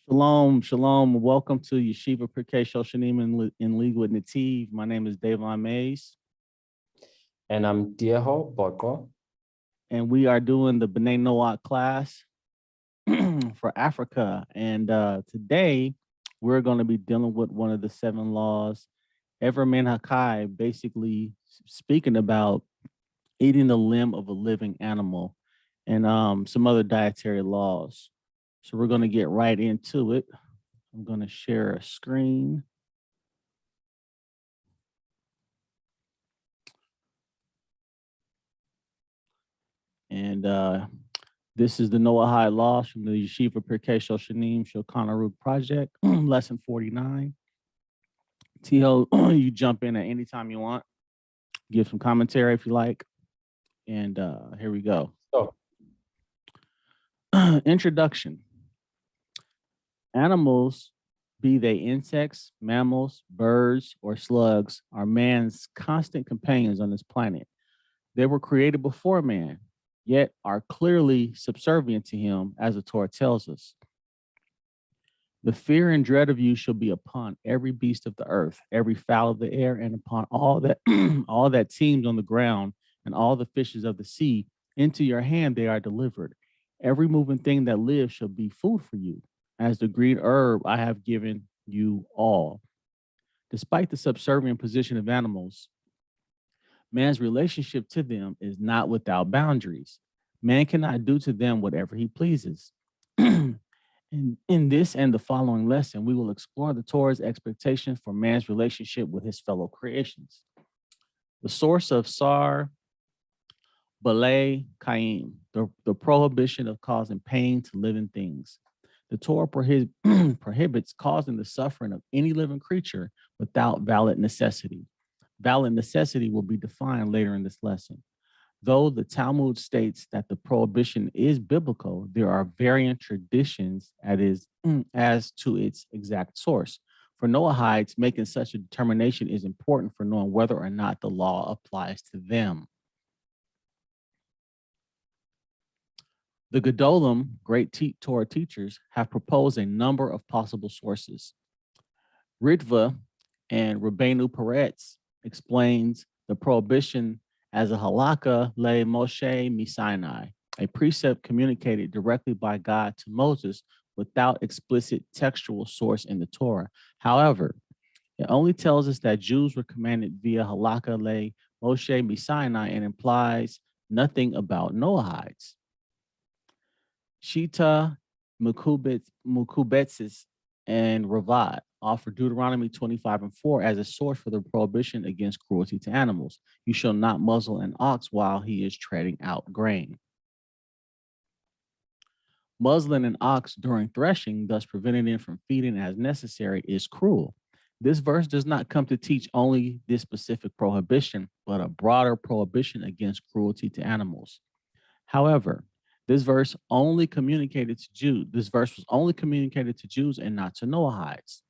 Shalom, shalom. Welcome to Yeshiva Pirkei Shoshanim in League with Nativ. My name is Davon Mays, And I'm Dieho Boko. and we are doing the Bnei Noach class for Africa. And today we're going to be dealing with one of the 7 laws, Ever Men Hakai, basically speaking about eating the limb of a living animal and some other dietary laws. So we're going to get right into it. I'm going to share a screen. And this is the Noahide laws from the Yeshiva Pirkei Shoshanim Shulchan Aruch Project, lesson 49. Tio, you jump in at any time you want. Give some commentary if you like. And here we go. So, Introduction. Animals, be they insects, mammals, birds, or slugs, are man's constant companions on this planet. They were created before man, yet are clearly subservient to him, as the Torah tells us. The fear and dread of you shall be upon every beast of the earth, every fowl of the air, and upon all that all that teems on the ground, and all the fishes of the sea. Into your hand they are delivered. Every moving thing that lives shall be food for you. As the green herb I have given you all. Despite the subservient position of animals, man's relationship to them is not without boundaries. Man cannot do to them whatever he pleases. In this and the following lesson, we will explore the Torah's expectations for man's relationship with his fellow creations. The source of Sar Balei Kaim, the prohibition of causing pain to living things. The Torah prohibits causing the suffering of any living creature without valid necessity. Valid necessity will be defined later in this lesson. Though the Talmud states that the prohibition is biblical, there are variant traditions as to its exact source. For Noahides, making such a determination is important for knowing whether or not the law applies to them. The Gedolim, great Torah teachers, have proposed a number of possible sources. Ritva and Rabbeinu Peretz explains the prohibition as a halakha le Moshe Sinai, a precept communicated directly by God to Moses without explicit textual source in the Torah. However, it only tells us that Jews were commanded via halakha le Moshe Sinai and implies nothing about Noahides. Shita, Mukubetsis, and Ravad offer Deuteronomy 25:4 as a source for the prohibition against cruelty to animals. You shall not muzzle an ox while he is treading out grain. Muzzling an ox during threshing, thus preventing him from feeding as necessary, is cruel. This verse does not come to teach only this specific prohibition, but a broader prohibition against cruelty to animals. However, this verse was only communicated to Jews and not to Noahides.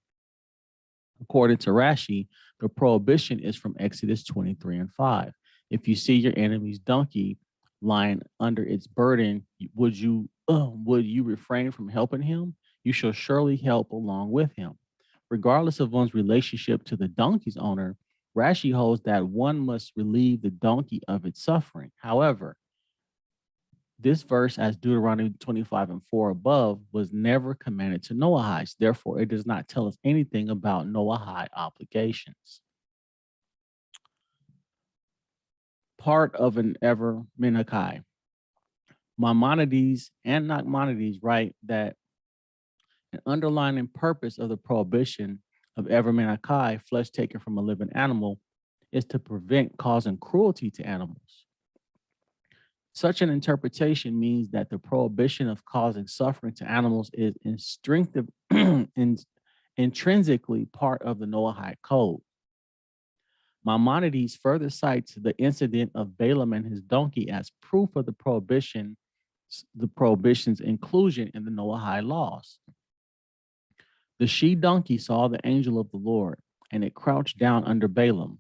According to Rashi, the prohibition is from Exodus 23:5. If you see your enemy's donkey lying under its burden, would you refrain from helping him? You shall surely help along with him. Regardless of one's relationship to the donkey's owner, Rashi holds that one must relieve the donkey of its suffering. However, this verse, as Deuteronomy 25:4 above, was never commanded to Noahides. Therefore, it does not tell us anything about Noahide obligations. Part of an Ever Menakai. Maimonides and Nachmanides write that an underlying purpose of the prohibition of Ever Menakai, flesh taken from a living animal, is to prevent causing cruelty to animals. Such an interpretation means that the prohibition of causing suffering to animals is intrinsically part of the Noahide code. Maimonides further cites the incident of Balaam and his donkey as proof of the prohibition's inclusion in the Noahide laws. The she-donkey saw the angel of the Lord, and it crouched down under Balaam.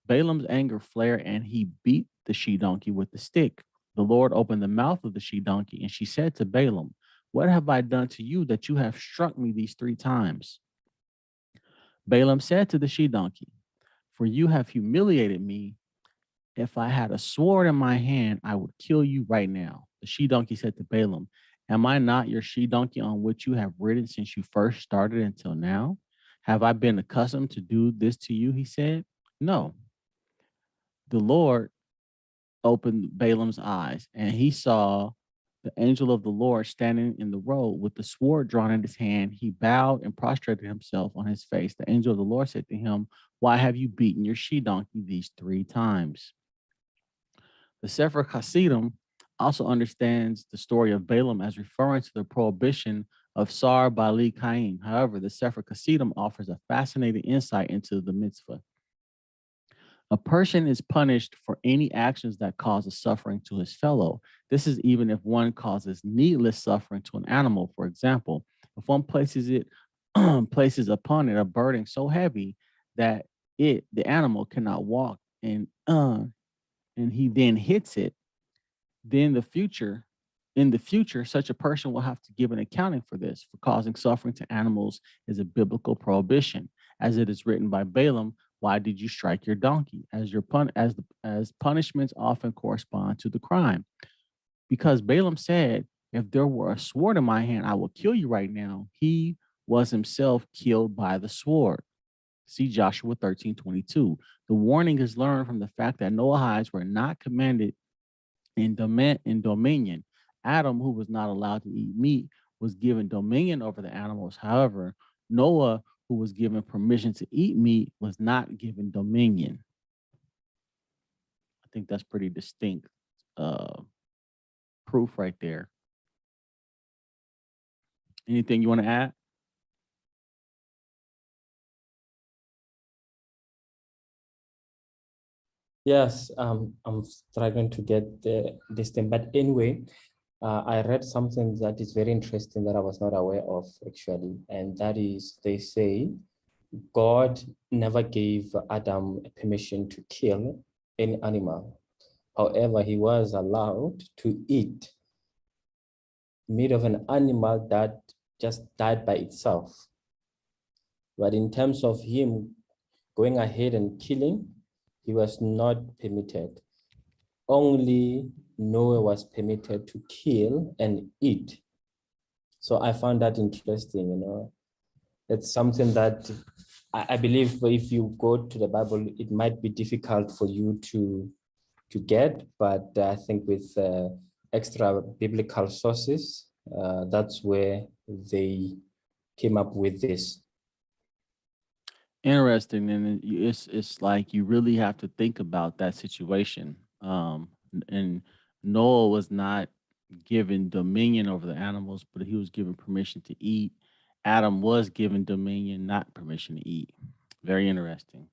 Balaam's anger flared, and he beat the she-donkey with the stick. The Lord opened the mouth of the she-donkey, and she said to Balaam, What have I done to you that you have struck me these 3 times? Balaam said to the she donkey, for you have humiliated me. If I had a sword in my hand, I would kill you right now. The she donkey said to Balaam, am I not your she donkey on which you have ridden since you first started until now? Have I been accustomed to do this to you? He said. No. The Lord opened Balaam's eyes, and he saw the angel of the Lord standing in the road with the sword drawn in his hand. He bowed and prostrated himself on his face. The angel of the Lord said to him, why have you beaten your she donkey these 3 times? The Sefer Hasidim also understands the story of Balaam as referring to the prohibition of Sar Bali Cain. However, the Sefer Hasidim offers a fascinating insight into the mitzvah. A person is punished for any actions that causes suffering to his fellow. This is even if one causes needless suffering to an animal. For example, if one places places upon it a burden so heavy that the animal cannot walk, and he then hits it, then in the future, such a person will have to give an accounting for this. For causing suffering to animals is a biblical prohibition, as it is written by Balaam. Why did you strike your donkey? As punishments often correspond to the crime. Because Balaam said, if there were a sword in my hand, I will kill you right now. He was himself killed by the sword. See Joshua 13:22. The warning is learned from the fact that Noahides were not commanded in dominion. Adam, who was not allowed to eat meat, was given dominion over the animals. However, Noah, who was given permission to eat meat, was not given dominion. I think that's pretty distinct proof right there. Anything you want to add? Yes, I'm struggling to get this thing, but anyway, I read something that is very interesting that I was not aware of actually, and that is they say God never gave Adam permission to kill any animal. However, he was allowed to eat meat of an animal that just died by itself. But in terms of him going ahead and killing, he was not permitted. Only Noah was permitted to kill and eat. So I found that interesting, you know. It's something that I believe if you go to the Bible, it might be difficult for you to get, but I think with extra biblical sources, that's where they came up with this. Interesting, and it's like you really have to think about that situation. And Noah was not given dominion over the animals, but he was given permission to eat. Adam was given dominion, not permission to eat. Very interesting.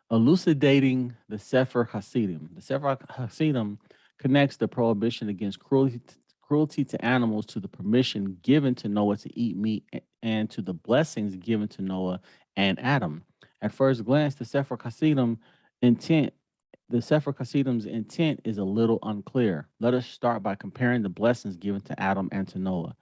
Elucidating the Sefer Hasidim. The Sefer Hasidim connects the prohibition against cruelty to animals to the permission given to Noah to eat meat and to the blessings given to Noah and Adam. At first glance, the Sefer Hasidim intent the Sefer Hasidim's intent is a little unclear. Let us start by comparing the blessings given to Adam and to Noah.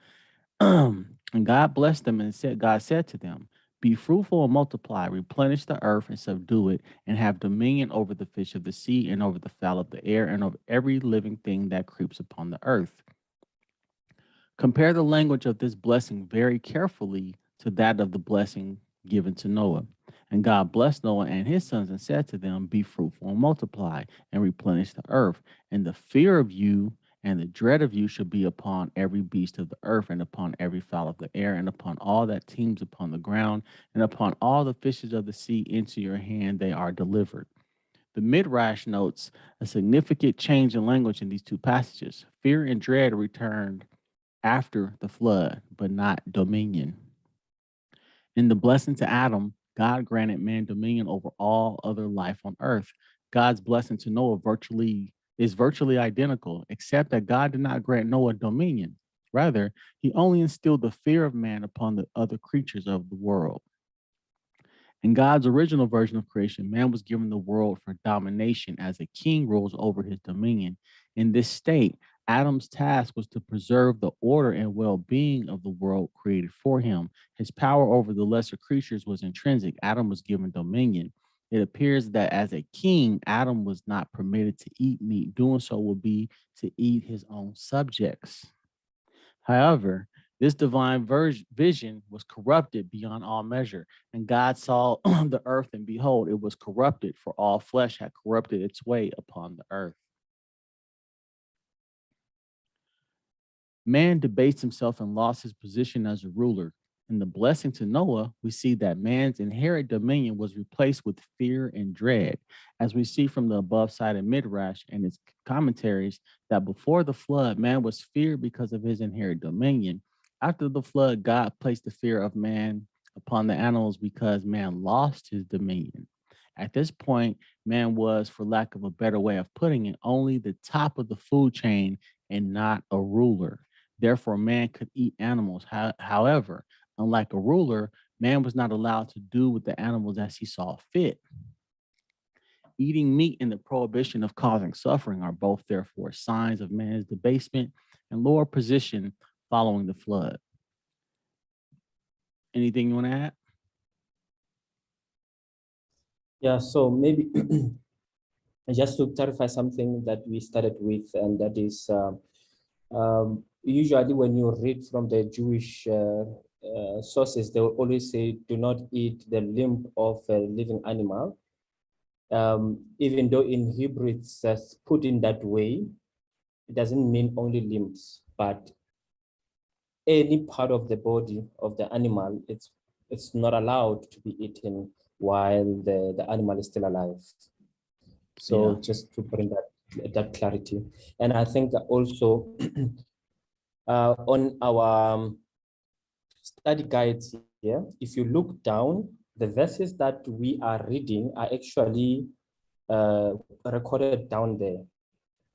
And God blessed them, and God said to them, be fruitful and multiply, replenish the earth and subdue it, and have dominion over the fish of the sea and over the fowl of the air and over every living thing that creeps upon the earth. Compare the language of this blessing very carefully to that of the blessing given to Noah. And God blessed Noah and his sons and said to them, be fruitful and multiply and replenish the earth. And the fear of you and the dread of you shall be upon every beast of the earth and upon every fowl of the air and upon all that teems upon the ground and upon all the fishes of the sea. Into your hand they are delivered. The Midrash notes a significant change in language in these 2 passages. Fear and dread returned after the flood, but not dominion. In the blessing to Adam, God granted man dominion over all other life on earth. God's blessing to Noah is virtually identical, except that God did not grant Noah dominion. Rather, he only instilled the fear of man upon the other creatures of the world. In God's original version of creation, man was given the world for domination as a king rules over his dominion. In this state, Adam's task was to preserve the order and well being of the world created for him. His power over the lesser creatures was intrinsic. Adam was given dominion. It appears that as a king, Adam was not permitted to eat meat. Doing so would be to eat his own subjects. However, this divine vision was corrupted beyond all measure. And God saw the earth, and behold, it was corrupted, for all flesh had corrupted its way upon the earth. Man debased himself and lost his position as a ruler. In the blessing to Noah, we see that man's inherent dominion was replaced with fear and dread. As we see from the above cited Midrash and its commentaries, that before the flood, man was feared because of his inherent dominion. After the flood, God placed the fear of man upon the animals because man lost his dominion. At this point, man was, for lack of a better way of putting it, only the top of the food chain and not a ruler. Therefore, man could eat animals. However, unlike a ruler, man was not allowed to do with the animals as he saw fit. Eating meat and the prohibition of causing suffering are both, therefore, signs of man's debasement and lower position following the flood. Anything you want to add? Yeah, so maybe just to clarify something that we started with, and that is usually when you read from the Jewish sources, they will always say, do not eat the limb of a living animal. Even though in Hebrew it's put in that way, it doesn't mean only limbs, but any part of the body of the animal, it's not allowed to be eaten while the animal is still alive. So Yeah. just to bring that clarity. And I think also on our study guides here, if you look down, the verses that we are reading are actually recorded down there.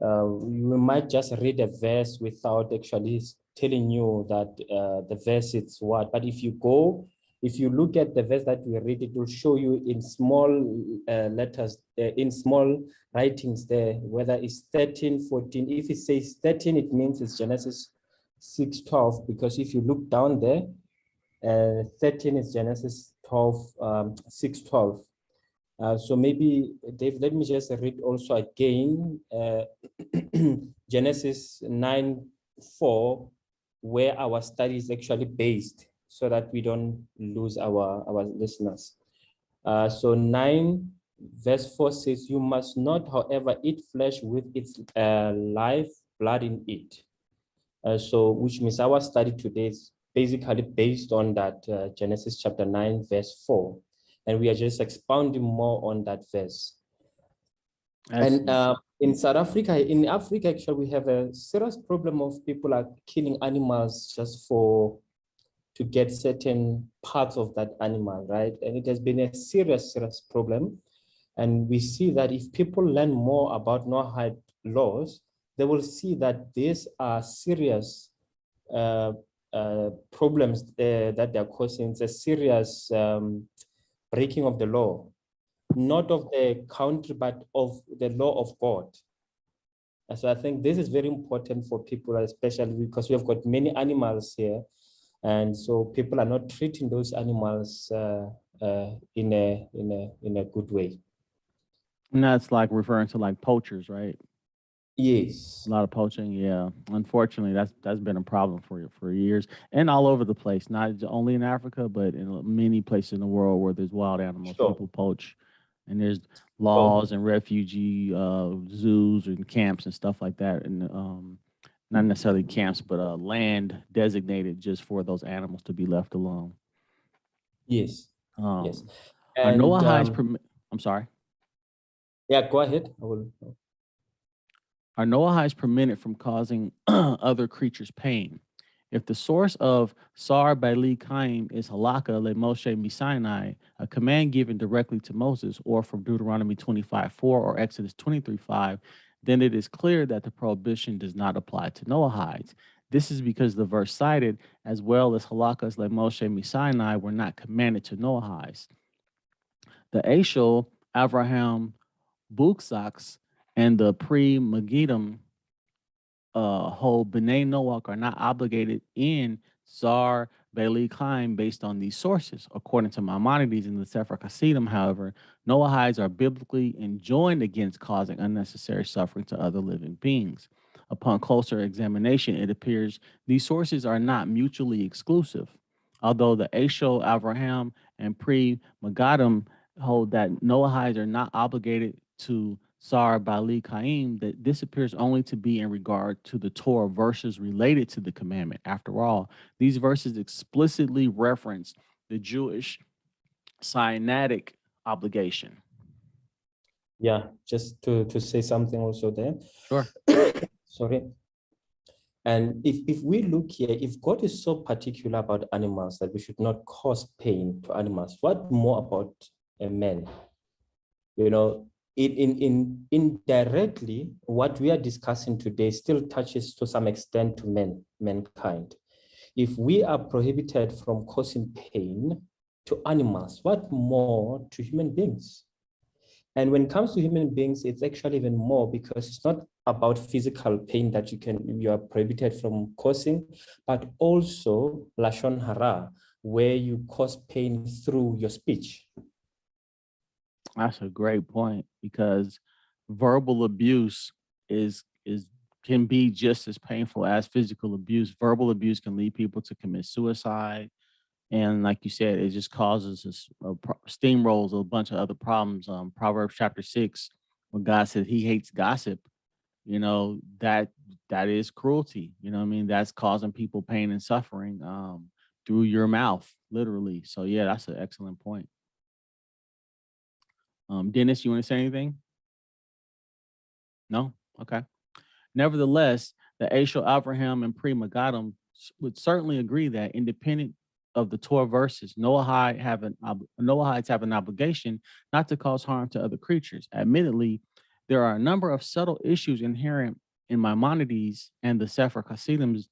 You might just read a verse without actually telling you that the verse is what. But if you look at the verse that we read, it will show you in small letters, in small writings there, whether it's 13, 14. If it says 13, it means it's Genesis 6:12, because if you look down there, 13 is Genesis 12, 6:12. So maybe, Dave, let me just read also again Genesis 9:4, where our study is actually based, so that we don't lose our listeners. So 9:4 says, you must not, however, eat flesh with its live blood in it. So which means our study today is basically based on that Genesis chapter 9:4. And we are just expounding more on that verse. Excellent. And in South Africa, in Africa, actually, we have a serious problem of people are killing animals just to get certain parts of that animal, right? And it has been a serious problem. And we see that if people learn more about Noahide laws, they will see that these are serious problems that they're causing. It's a serious breaking of the law, not of the country, but of the law of God. And so I think this is very important for people, especially because we have got many animals here. And so people are not treating those animals in a good way. And that's like referring to like poachers, right? Yes. A lot of poaching, yeah. Unfortunately, that's been a problem for years and all over the place. Not only in Africa, but in many places in the world where there's wild animals. Sure. People poach, and there's laws and refugee zoos and camps and stuff like that, and not necessarily camps, but land designated just for those animals to be left alone. Yes. Um, Yes. Are And Noahides I'm sorry. yeah, go ahead. I will. Are Noahides permitted from causing other creatures pain? If the source of Sar Bali Kaim is Halakha le Moshe Misinai, a command given directly to Moses, or from Deuteronomy 25:4 or Exodus 23:5, then it is clear that the prohibition does not apply to Noahides. This is because the verse cited, as well as Halakas le Moshe Misinai, were not commanded to Noahides. The Ashel, Avraham, Buksaks, and the pre-Megiddo whole Bnei Noach are not obligated in Zar Beli Chaim based on these sources. According to Maimonides in the Sefer Hasidim, however, Noahides are biblically enjoined against causing unnecessary suffering to other living beings. Upon closer examination, it appears these sources are not mutually exclusive. Although the Ashel, Abraham, and Pre Magadim hold that Noahides are not obligated to Sar Bali Kaim, that this appears only to be in regard to the Torah verses related to the commandment. After all, these verses explicitly reference the Jewish Sinaitic obligation. Yeah, just to say something also there. Sure. Sorry. And if we look here, if God is so particular about animals that we should not cause pain to animals, what more about a man? You know, indirectly, what we are discussing today still touches to some extent to mankind. If we are prohibited from causing pain to animals, what more to human beings? And when it comes to human beings, it's actually even more, because it's not about physical pain that you are prohibited from causing, but also lashon hara, where you cause pain through your speech. That's a great point, because verbal abuse is can be just as painful as physical abuse. Verbal abuse can lead people to commit suicide. And like you said, it just causes us steamrolls a bunch of other problems. Proverbs chapter 6, when God said he hates gossip, that is cruelty. I mean, that's causing people pain and suffering through your mouth, literally. So yeah, that's an excellent point. Dennis, you want to say anything? No? Okay. Nevertheless, the Ashel, Abraham, and Pre Magadim would certainly agree that, independent of the Torah verses, Noahides have an obligation not to cause harm to other creatures. Admittedly, there are a number of subtle issues inherent in Maimonides and the Sefer Chasidim's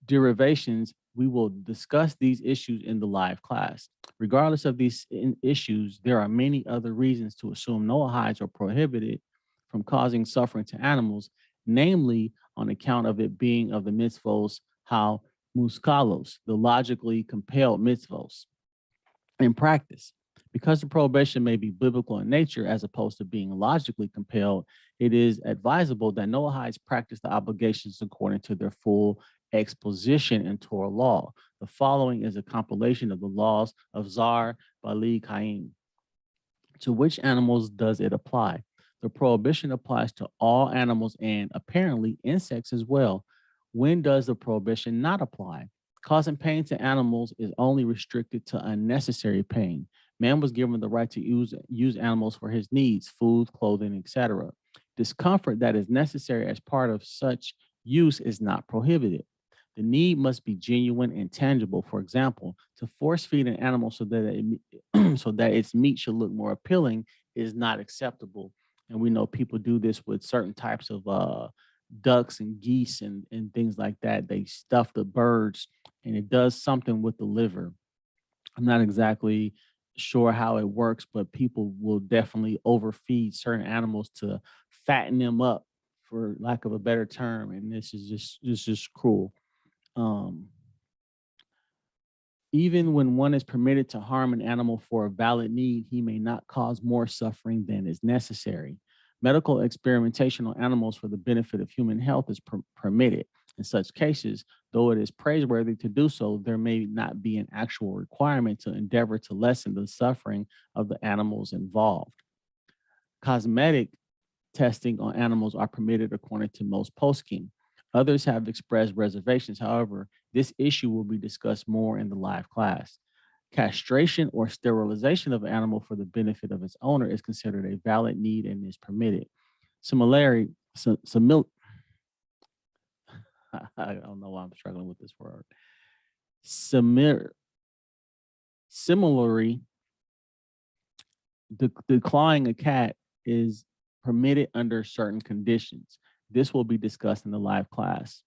derivations. We will discuss these issues in the live class. Regardless of these issues, there are many other reasons to assume Noahides are prohibited from causing suffering to animals, namely on account of it being of the mitzvos how muskalos, the logically compelled mitzvos. In practice, because the prohibition may be biblical in nature as opposed to being logically compelled, it is advisable that Noahides practice the obligations according to their full exposition in Torah law. The following is a compilation of the laws of Zar Bali Kaim. To which animals does it apply? The prohibition applies to all animals and apparently insects as well. When does the prohibition not apply? Causing pain to animals is only restricted to unnecessary pain. Man was given the right to use animals for his needs, food, clothing, etc. Discomfort that is necessary as part of such use is not prohibited. The need must be genuine and tangible. For example, to force feed an animal so that so that its meat should look more appealing is not acceptable. And we know people do this with certain types of ducks and geese and things like that. They stuff the birds and it does something with the liver. I'm not exactly sure how it works, but people will definitely overfeed certain animals to fatten them up, for lack of a better term. And this is just cruel. Um, Even when one is permitted to harm an animal for a valid need, he may not cause more suffering than is necessary. Medical experimentation on animals for the benefit of human health is permitted. In such cases, though it is praiseworthy to do so, there may not be an actual requirement to endeavor to lessen the suffering of the animals involved. Cosmetic testing on animals are permitted according to most poskim. Others have expressed reservations. However, this issue will be discussed more in the live class. Castration or sterilization of an animal for the benefit of its owner is considered a valid need and is permitted. Similarly, I don't know why I'm struggling with this word. Similarly, declawing a cat is permitted under certain conditions. This will be discussed in the live class.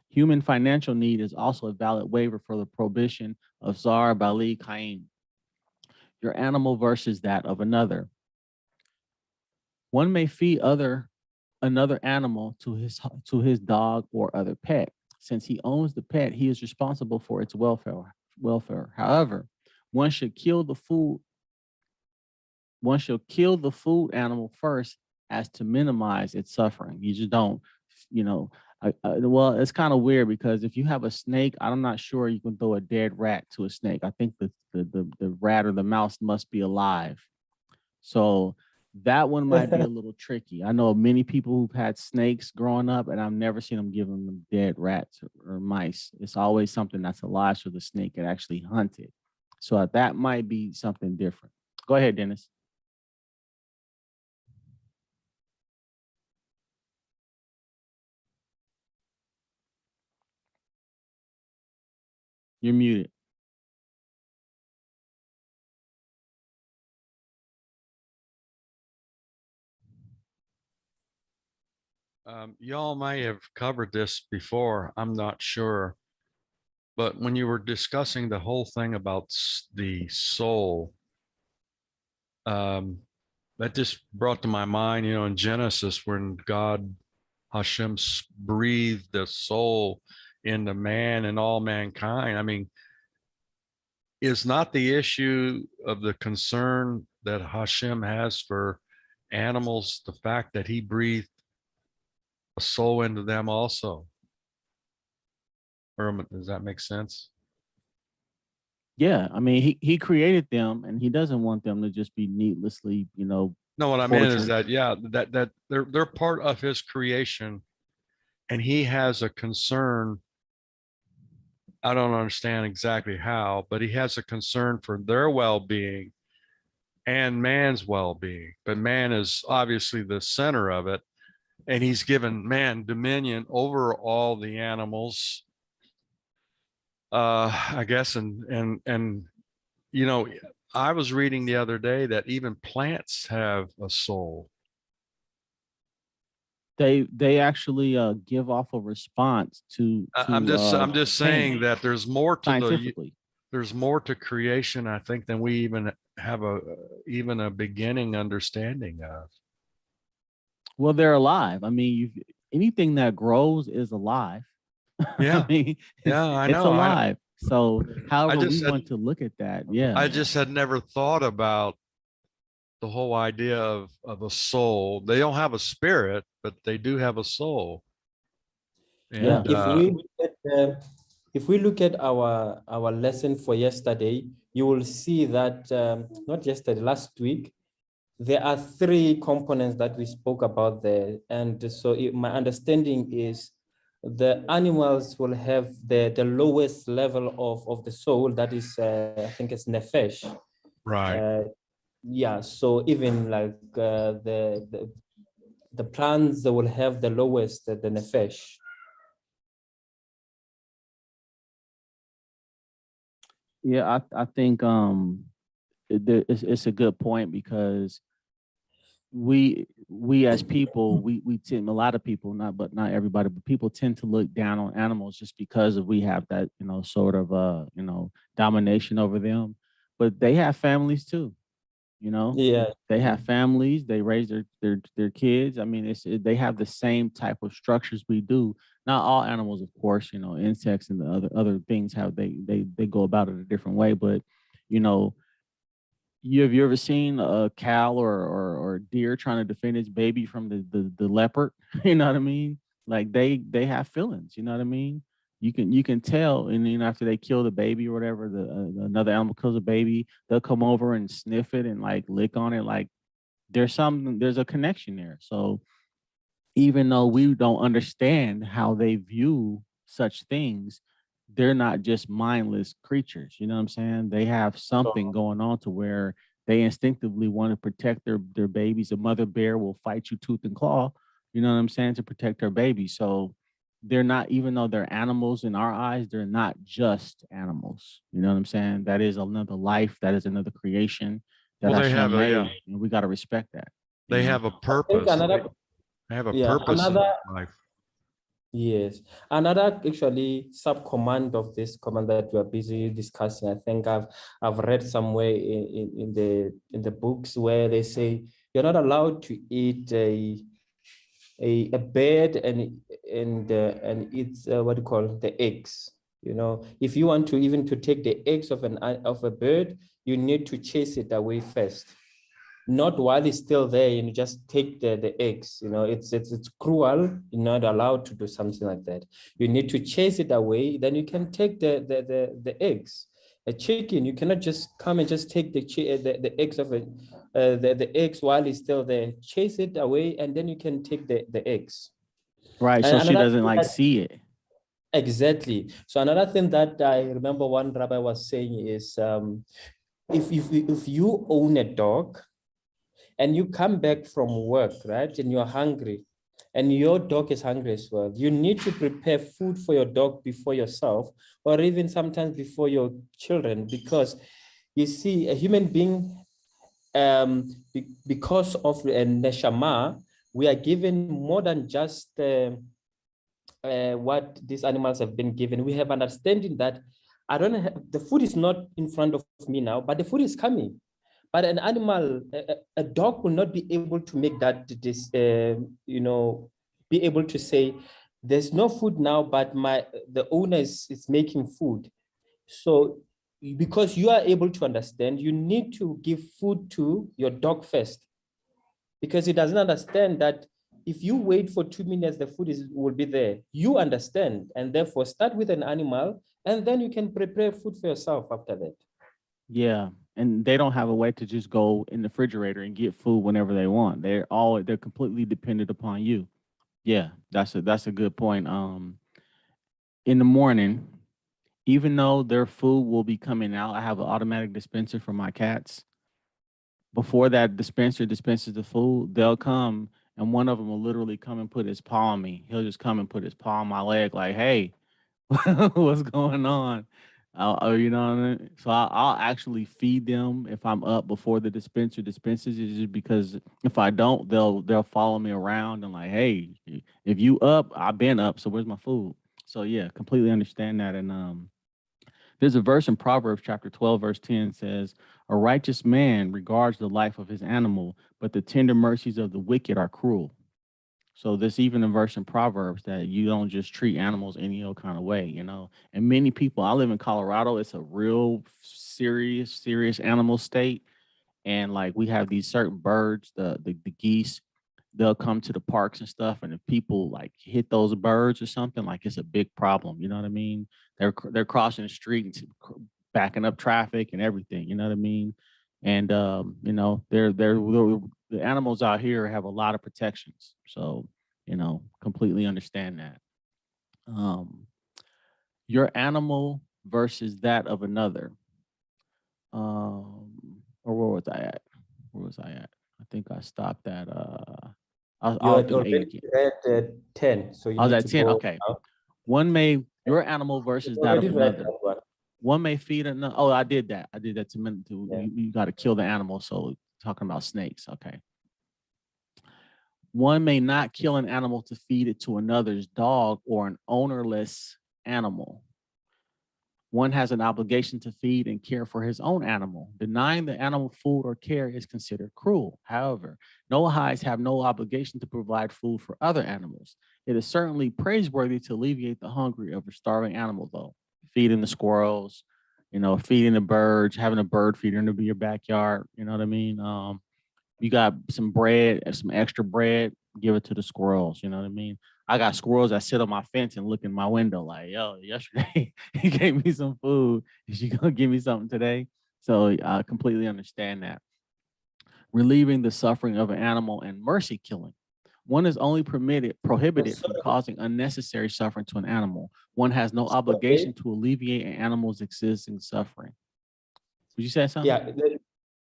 Human financial need is also a valid waiver for the prohibition of Zar Bali Kaim, your animal versus that of another. One may feed other another animal to his dog or other pet. Since he owns the pet, he is responsible for its welfare. However, one should kill the food one should kill the food animal first as to minimize its suffering. You just don't, you know, well, it's kind of weird because if you have a snake, I'm not sure you can throw a dead rat to a snake. I think the rat or the mouse must be alive. So that one might be a little tricky. I know many people who've had snakes growing up, and I've never seen them give them dead rats or mice. It's always something that's alive, so the snake can actually hunt it. So that might be something different. Go ahead, Dennis. You're muted. Y'all may have covered this before, I'm not sure. But when you were discussing the whole thing about the soul, that just brought to my mind, in Genesis, when God, Hashem, breathed the soul into man and all mankind. I mean, is not the issue of the concern that Hashem has for animals the fact that he breathed a soul into them also? Or does that make sense? Yeah, I mean, he created them, and he doesn't want them to just be needlessly, No, what I mean is tortured. that they're part of his creation, and he has a concern. I don't understand exactly how, but he has a concern for their well-being and man's well-being. But man is obviously the center of it, and he's given man dominion over all the animals. I guess, and I was reading the other day that even plants have a soul. They actually give off a response to I'm just saying pain, that scientifically. there's more to creation, I think, than we even have even a beginning understanding of. Well, they're alive. I mean, anything that grows is alive. Yeah. I mean, Yeah, I it's know. alive. So, I however we just want to look at that, yeah. I just had never thought about the whole idea of a soul. They don't have a spirit, but they do have a soul. Yeah. And If we look at our lesson for yesterday, you will see that not yesterday, last week, there are three components that we spoke about there. And so my understanding is the animals will have the lowest level of the soul, that is, I think it's nefesh. right. Yeah, so even like the plants, they will have the lowest, the nefesh. Yeah, I think it's a good point because we as people we tend, a lot of people, not everybody, but people tend to look down on animals just because we have that sort of domination over them, but they have families too. Yeah. They have families, they raise their kids. I mean, they have the same type of structures we do. Not all animals, of course, insects and the other things have they go about it a different way, but you know have you ever seen a cow or deer trying to defend its baby from the leopard? You know what I mean? Like they have feelings. You know what I mean? You can tell, and then after they kill the baby or whatever, another animal kills a baby, they'll come over and sniff it and like lick on it. Like there's a connection there. So even though we don't understand how they view such things, they're not just mindless creatures. You know what I'm saying? They have something going on to where they instinctively want to protect their babies. A mother bear will fight you tooth and claw, you know what I'm saying, to protect her baby. So they're not, even though they're animals in our eyes, they're not just animals. You know what I'm saying? That is another life, that is another creation that Well, they have Hashem made, yeah, and we got to respect that. they have a I think purpose. They have a purpose in life. Yes, another actually sub-command of this command that we are busy discussing, I think I've read somewhere in the books where they say you're not allowed to eat a bird and it's what do you call the eggs. You know, if you want to even to take the eggs of a bird, you need to chase it away first. Not while it's still there, and you just take the eggs. You know, it's cruel. You're not allowed to do something like that. You need to chase it away. Then you can take the eggs. A chicken, you cannot just come and just take the eggs of it, the eggs while it's still there. Chase it away, and then you can take the eggs. Right. So And she another doesn't thing like see it. exactly. So another thing that I remember one rabbi was saying is, if you own a dog and you come back from work, right, and you're hungry, and your dog is hungry as well, you need to prepare food for your dog before yourself, or even sometimes before your children, because you see, a human being, because of a neshama, we are given more than just what these animals have been given. We have understanding that I don't have, the food is not in front of me now, but the food is coming. But an animal, a dog will not be able to make that, you know, be able to say, there's no food now, but the owner is making food. So because you are able to understand, you need to give food to your dog first, because it doesn't understand that if you wait for 2 minutes, the food will be there. You understand, and therefore start with an animal, and then you can prepare food for yourself after that. Yeah. And they don't have a way to just go in the refrigerator and get food whenever they want. They're completely dependent upon you. Yeah, that's a good point. In the morning, even though their food will be coming out, I have an automatic dispenser for my cats. Before that dispenser dispenses the food, they'll come and one of them will literally come and put his paw on me. He'll just come and put his paw on my leg, like, "Hey, what's going on?" You know what I mean? So I'll actually feed them if I'm up before the dispenser dispenses. It's just because if I don't, they'll follow me around and like, "Hey, if you up, I've been up. So where's my food?" So yeah, completely understand that. And there's a verse in Proverbs chapter 12, verse 10 says, "A righteous man regards the life of his animal, but the tender mercies of the wicked are cruel." So there's even a verse in Proverbs that you don't just treat animals any old kind of way, you know. And many people, I live in Colorado, it's a real serious animal state. And like we have these certain birds, the geese, they'll come to the parks and stuff, and if people like hit those birds or something, like it's a big problem. You know what I mean? They're crossing the street and backing up traffic and everything. You know what I mean? And you know, the animals out here have a lot of protections. So you know, completely understand that. Um, your animal versus that of another. Or where was I at? Where was I at? I think I stopped at You I'll had do 8 already again. read 10, so you I was need at to 10. go Okay. now. Your animal You versus that already of read another. that one. One may feed another. Oh, I did that. I did that to Yeah. you got to kill the animal. So talking about snakes. Okay. One may not kill an animal to feed it to another's dog or an ownerless animal. One has an obligation to feed and care for his own animal. Denying the animal food or care is considered cruel. However, Noahites have no obligation to provide food for other animals. It is certainly praiseworthy to alleviate the hunger of a starving animal, though. Feeding the squirrels, you know, feeding the birds, having a bird feeder in your backyard. You know what I mean? You got some bread, some extra bread, give it to the squirrels. You know what I mean? I got squirrels that sit on my fence and look in my window like, yo, yesterday he gave me some food. Is she gonna give me something today? So I completely understand that. Relieving the suffering of an animal and mercy killing. One is only prohibited from Sorry, causing unnecessary suffering to an animal. One has no okay. obligation to alleviate an animal's existing suffering. Did you say something?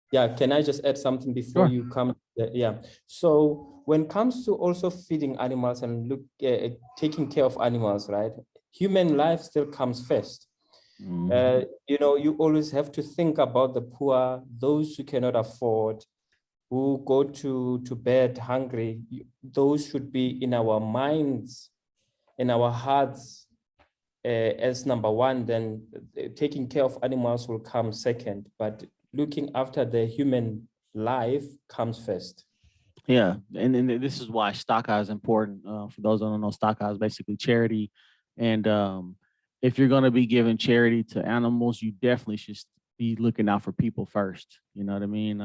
Yeah, can I just add something before Sure. you come? Yeah. So when it comes to also feeding animals and taking care of animals, right? Human life still comes first. Mhm. You know, you always have to think about the poor, those who cannot afford, who go to bed hungry. Those should be in our minds, in our hearts, as number one. Then taking care of animals will come second, but looking after the human life comes first. Yeah, and this is why stockout is important. For those who don't know, stockout is basically charity, and if you're going to be giving charity to animals, you definitely should be looking out for people first. You know what I mean?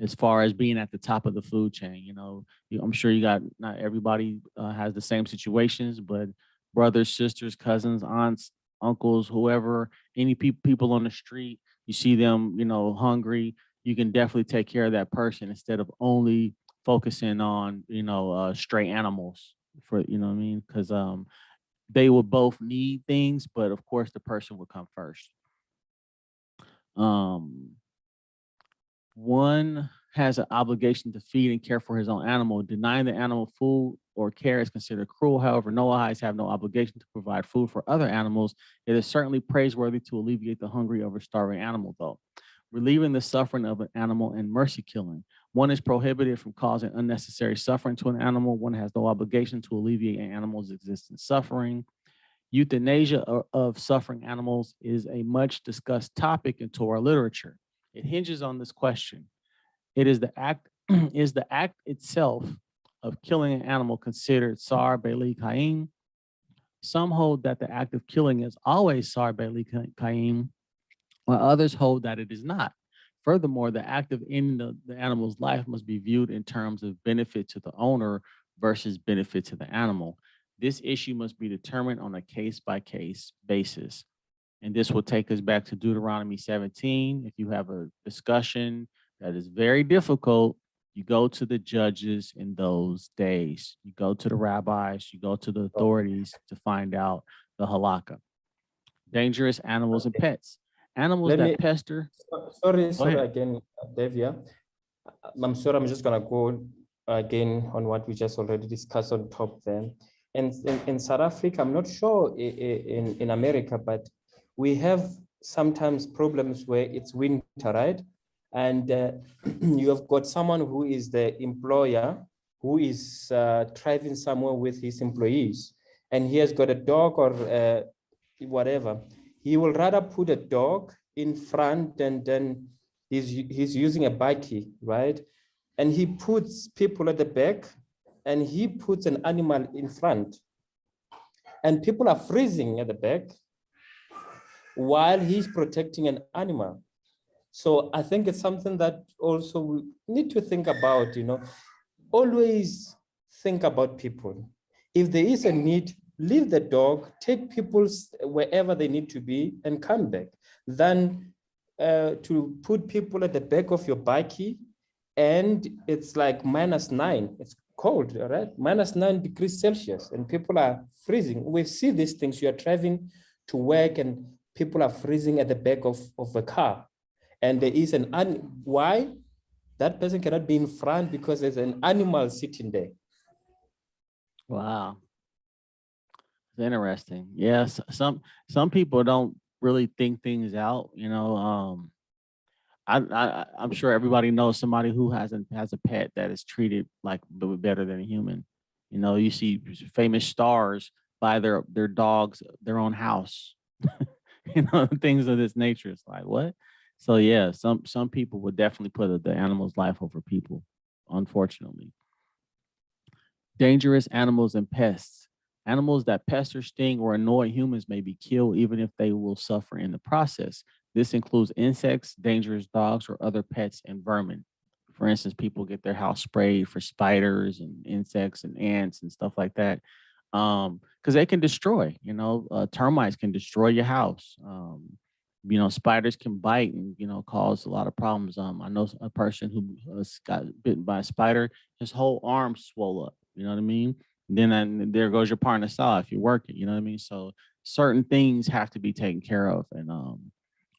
As far as being at the top of the food chain, I'm sure you got not everybody has the same situations, but brothers, sisters, cousins, aunts, uncles, whoever, any people on the street, you see them, hungry, you can definitely take care of that person instead of only focusing on stray animals for what I mean, because they will both need things, but of course the person will come first. um One has an obligation to feed and care for his own animal. Denying the animal food or care is considered cruel. However, Noahites have no obligation to provide food for other animals. It is certainly praiseworthy to alleviate the hungry of a starving animal, though. Relieving the suffering of an animal and mercy killing. One is prohibited from causing unnecessary suffering to an animal. One has no obligation to alleviate an animal's existing suffering. Euthanasia of suffering animals is a much discussed topic in Torah literature. It hinges on this question. It is the act is the act itself of killing an animal considered Sar Beli Kaim. Some hold that the act of killing is always Sar Beli Kaim, while others hold that it is not. Furthermore, the act of ending the animal's life must be viewed in terms of benefit to the owner versus benefit to the animal. This issue must be determined on a case by case basis. And this will take us back to Deuteronomy 17. If you have a discussion that is very difficult, you go to the judges in those days. You go to the rabbis, you go to the authorities to find out the halakha. Dangerous animals and pets. Animals Let me, that pester. sorry, Go sorry ahead. again, Devia. I'm sorry, I'm just gonna go again on what we just already discussed on top there. And in South Africa, I'm not sure in America, but we have sometimes problems where it's winter, right? And you have got someone who is the employer who is driving somewhere with his employees, and he has got a dog or whatever. He will rather put a dog in front and then he's using a bikie, right? And he puts people at the back and he puts an animal in front. And people are freezing at the back while he's protecting an animal. So I think it's something that also we need to think about, always think about people. If there is a need, leave the dog, take people wherever they need to be and come back. Than to put people at the back of your bikie and it's like -9. It's cold, right? -9 degrees Celsius and people are freezing. We see these things. You are driving to work and people are freezing at the back of a car. And there is why? That person cannot be in front because there's an animal sitting there. Wow. It's interesting. Yes. Some people don't really think things out, I'm sure everybody knows somebody who has a pet that is treated like better than a human. You see famous stars buy their dogs their own house. Things of this nature. It's like what? So yeah, some people would definitely put the animal's life over people, unfortunately. Dangerous animals and pests. Animals that pester, sting, or annoy humans may be killed even if they will suffer in the process. This includes insects, dangerous dogs, or other pets and vermin. For instance, people get their house sprayed for spiders and insects and ants and stuff like that. Because they can destroy, termites can destroy your house. Spiders can bite and, cause a lot of problems. I know a person who got bitten by a spider, his whole arm swole up. You know what I mean? Then there goes your partner saw if you're working. You know what I mean? So certain things have to be taken care of, and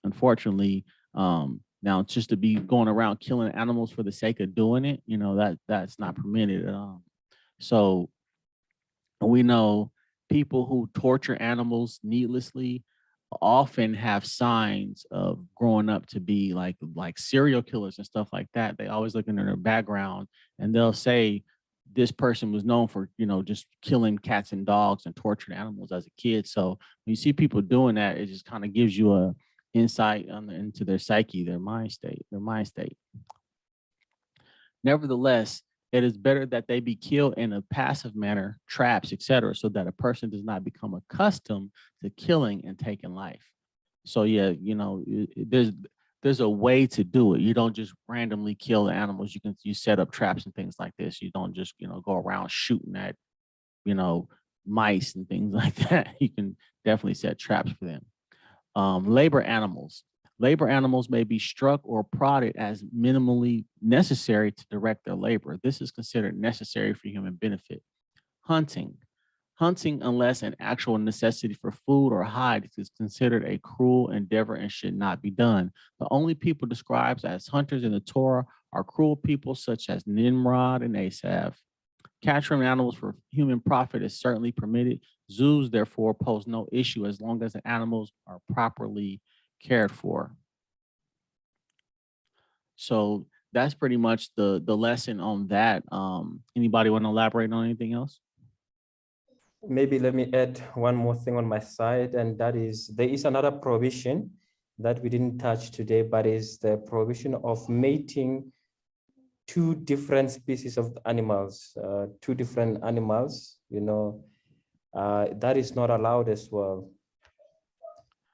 unfortunately, now just to be going around killing animals for the sake of doing it, that's not permitted at all. So we know people who torture animals needlessly often have signs of growing up to be like serial killers and stuff like that. They always look into their background and they'll say this person was known for, just killing cats and dogs and torturing animals as a kid. So when you see people doing that, it just kind of gives you a insight into their psyche, their mind state. Nevertheless, It is better that they be killed in a passive manner, traps, etc., so that a person does not become accustomed to killing and taking life. So yeah, there's a way to do it. You don't just randomly kill the animals. You set up traps and things like this. You don't just go around shooting at you know mice and things like that. You can definitely set traps for them. Labor animals. Labor animals may be struck or prodded as minimally necessary to direct their labor. This is considered necessary for human benefit. Hunting. Hunting, unless an actual necessity for food or hide, is considered a cruel endeavor and should not be done. The only people described as hunters in the Torah are cruel people such as Nimrod and Asaph. Capturing animals for human profit is certainly permitted. Zoos, therefore, pose no issue as long as the animals are properly cared for. So that's pretty much the lesson on that. Anybody want to elaborate on anything else? Maybe let me add one more thing on my side, and that is there is another provision that we didn't touch today, but is the provision of mating two different species of animals, two different animals, that is not allowed as well.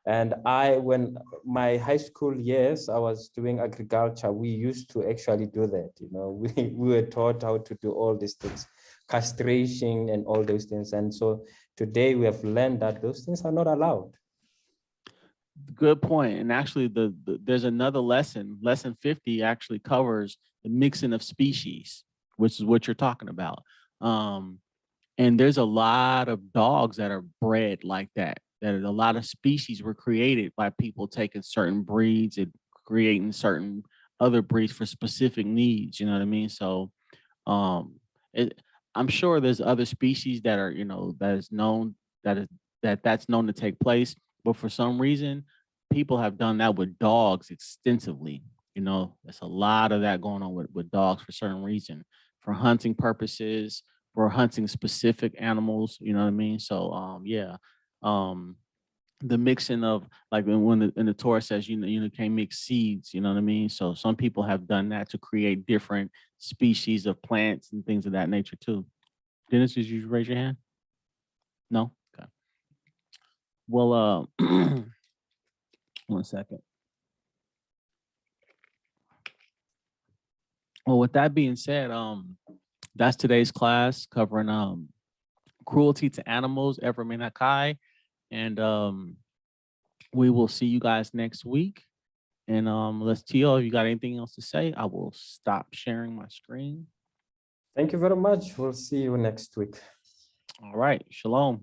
And when my high school years, I was doing agriculture, we used to actually do that. We were taught how to do all these things, castration and all those things. And so today we have learned that those things are not allowed. Good point. And actually, there's another lesson. Lesson 50 actually covers the mixing of species, which is what you're talking about. And there's a lot of dogs that are bred like that. That a lot of species were created by people taking certain breeds and creating certain other breeds for specific needs. You know what I mean? So, I'm sure there's other species that are, that is known that's known to take place. But for some reason, people have done that with dogs extensively. There's a lot of that going on with dogs for certain reason, for hunting purposes, for hunting specific animals. You know what I mean? So yeah. The mixing of like when in the Torah says you can't mix seeds, you know what I mean? So some people have done that to create different species of plants and things of that nature too. Dennis, did you raise your hand? No? Okay. Well, 1 second. Well, with that being said, that's today's class covering cruelty to animals, Ever Menakai. And we will see you guys next week. And let's Tio, if you got anything else to say, I will stop sharing my screen. Thank you very much. We'll see you next week. All right. Shalom.